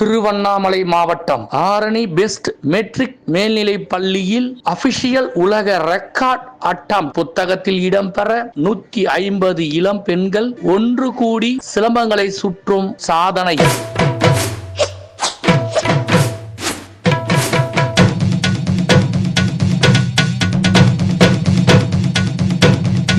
திருவண்ணாமலை மாவட்டம் Arani best matric மேல்நிலைப் பள்ளியில் அபிஷியல் உலக ரெக்கார்ட் அட்டம் புத்தகத்தில் இடம்பெற 150 இளம் பெண்கள் ஒன்று கூடி சிலம்பங்களை சுற்றும் சாதனை.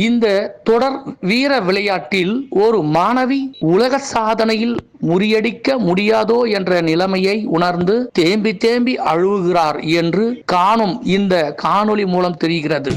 இந்த தொடர் வீர விளையாட்டில் ஒரு மாணவி உலக சாதனையில் முறியடிக்க முடியாதோ என்ற நிலைமையை உணர்ந்து தேம்பி தேம்பி அழுகிறார் என்று காணும் இந்த காணொளி மூலம் தெரிகிறது.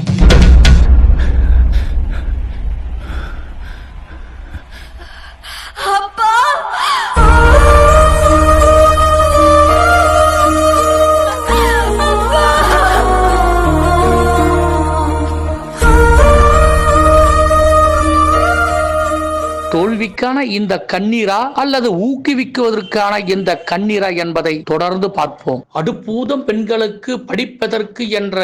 தோல்விக்கான இந்த கண்ணீரா அல்லது ஊக்குவிக்குவதற்கான இந்த கண்ணீரா என்பதை தொடர்ந்து பார்ப்போம். அடுப்பூதும் பெண்களுக்கு படிப்பதற்கு என்ற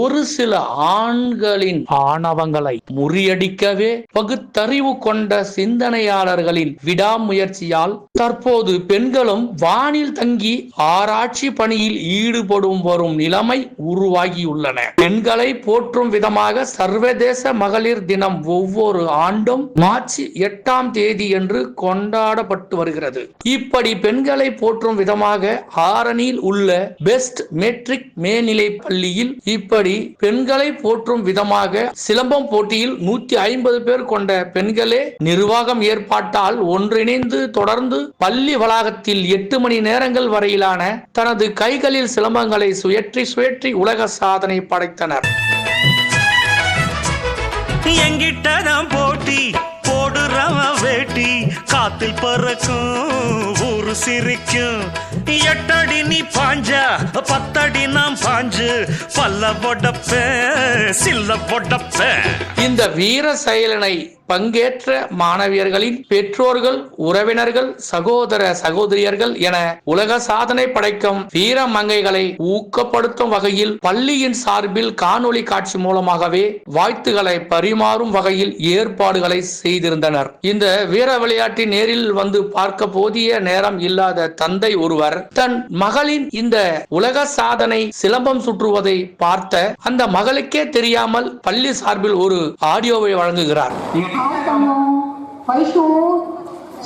ஒரு சில ஆண்களின் ஆணவங்களை முறியடிக்கவே பகுத்தறிவு கொண்ட சிந்தனையாளர்களின் விடாமுயற்சியால் தற்போது பெண்களும் வானில் தங்கி ஆராய்ச்சி பணியில் ஈடுபடும் வரும் நிலைமை உருவாகியுள்ளன. பெண்களை போற்றும் விதமாக சர்வதேச மகளிர் தினம் ஒவ்வொரு ஆண்டும் மார்ச் 8ஆம் தேதி என்று கொண்டாடப்பட்டு வருகிறது. இப்படி பெண்களை போற்றும் விதமாக ஆரணியில் உள்ள பெஸ்ட் மெட்ரிக் மேல்நிலை பள்ளியில் இப்படி பெண்களை போற்றும் விதமாக சிலம்பம் போட்டியில் 150 பேர் கொண்ட பெண்களே நிர்வாகம் ஏற்பாட்டால் ஒன்றிணைந்து தொடர்ந்து பள்ளி வளாகத்தில் 8 மணி நேரங்கள் வரையிலான தனது கைகளில் சிலம்பங்களை சுழற்றி சுழற்றி உலக சாதனை படைத்தனர். எங்கிட்டதான் போட்டி வேட்டி காத்தில் பறக்கும் ஊரு சிரிக்கும் 8 அடி நீ பாஞ்சா 10 அடி நாம் பாஞ்சு பல்ல பொடப்ப சில்ல பொடப்ப. இந்த வீர செயலனை பங்கேற்ற மாணவியர்களின் பெற்றோர்கள், உறவினர்கள், சகோதர சகோதரியர்கள் என உலக சாதனை படைக்கும் வீர மங்கைகளை ஊக்கப்படுத்தும் வகையில் பள்ளியின் சார்பில் காணொளி காட்சி மூலமாகவே வாழ்த்துக்களை பரிமாறும் வகையில் ஏற்பாடுகளை செய்திருந்தனர். இந்த வீர விளையாட்டை நேரில் வந்து பார்க்க போதிய நேரம் இல்லாத தந்தை ஒருவர் தன் மகளின் இந்த உலக சாதனை சிலம்பம் சுற்றுவதை பார்த்த அந்த மகளுக்கே தெரியாமல் பள்ளி சார்பில் ஒரு ஆடியோவை வழங்குகிறார்.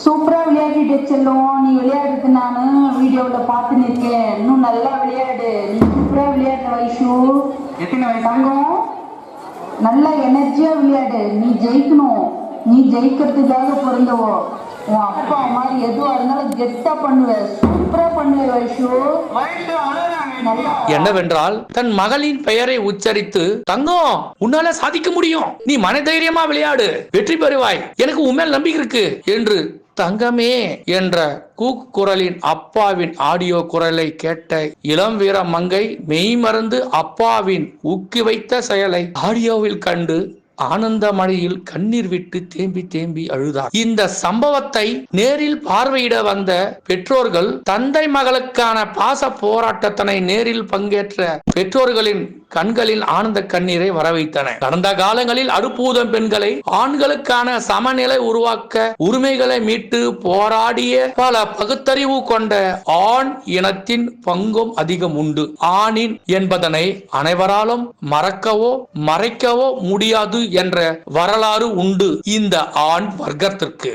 சூப்பரா விளையாடிட்டு செல்லும். நீ விளையாடுறது நானு வீடியோல பார்த்துன்னு இருக்கேன். இன்னும் நல்லா விளையாடு. நீ சூப்பரா விளையாடுற வைஷு. எத்தனை வயசு தங்கம்? நல்லா எனர்ஜியா விளையாடு. நீ ஜெயிக்கணும். நீ ஜெயிக்கிறதுக்காக பிறந்தவோ. உன் அப்பா மாதிரி எதுவா இருந்தாலும் கெத்தா பண்ணுவ. சூப்பரா பண்ணுவ வைஷு. என்னவென்றால் தன் மகளின் பெயரை உச்சரித்து, தங்கம் உன்னால சாதிக்க முடியும், நீ மனதைரியமா விளையாடு, வெற்றி பெறுவாய், எனக்கு உண்மையில் நம்பிக்கை இருக்கு என்று தங்கமே என்ற கூக்குரலின் அப்பாவின் ஆடியோ குரலை கேட்ட இளம் வீர மங்கை மெய்மறந்து அப்பாவின் ஊக்கி வைத்த செயலை ஆடியோவில் கண்டு ஆனந்த மழையில் கண்ணீர் விட்டு தேம்பி தேம்பி அழுதார். இந்த சம்பவத்தை நேரில் பார்வையிட வந்த பெற்றோர்கள் தந்தை மகளுக்கான பாச போராட்டத்தினை நேரில் பங்கேற்ற பெற்றோர்களின் கண்களில் ஆனந்த கண்ணீரை வரவைத்தன. கடந்த காலங்களில் அடுப்பூதும் பெண்களை ஆண்களுக்கான சமநிலை உருவாக்க உரிமைகளை மீட்டு போராடிய பல பகுத்தறிவு கொண்ட ஆண் இனத்தின் பங்கும் அதிகம் உண்டு. ஆணின் என்பதனை அனைவராலும் மறக்கவோ மறைக்கவோ முடியாது என்ற வரலாறு உண்டு இந்த ஆண் வர்க்கத்திற்கு.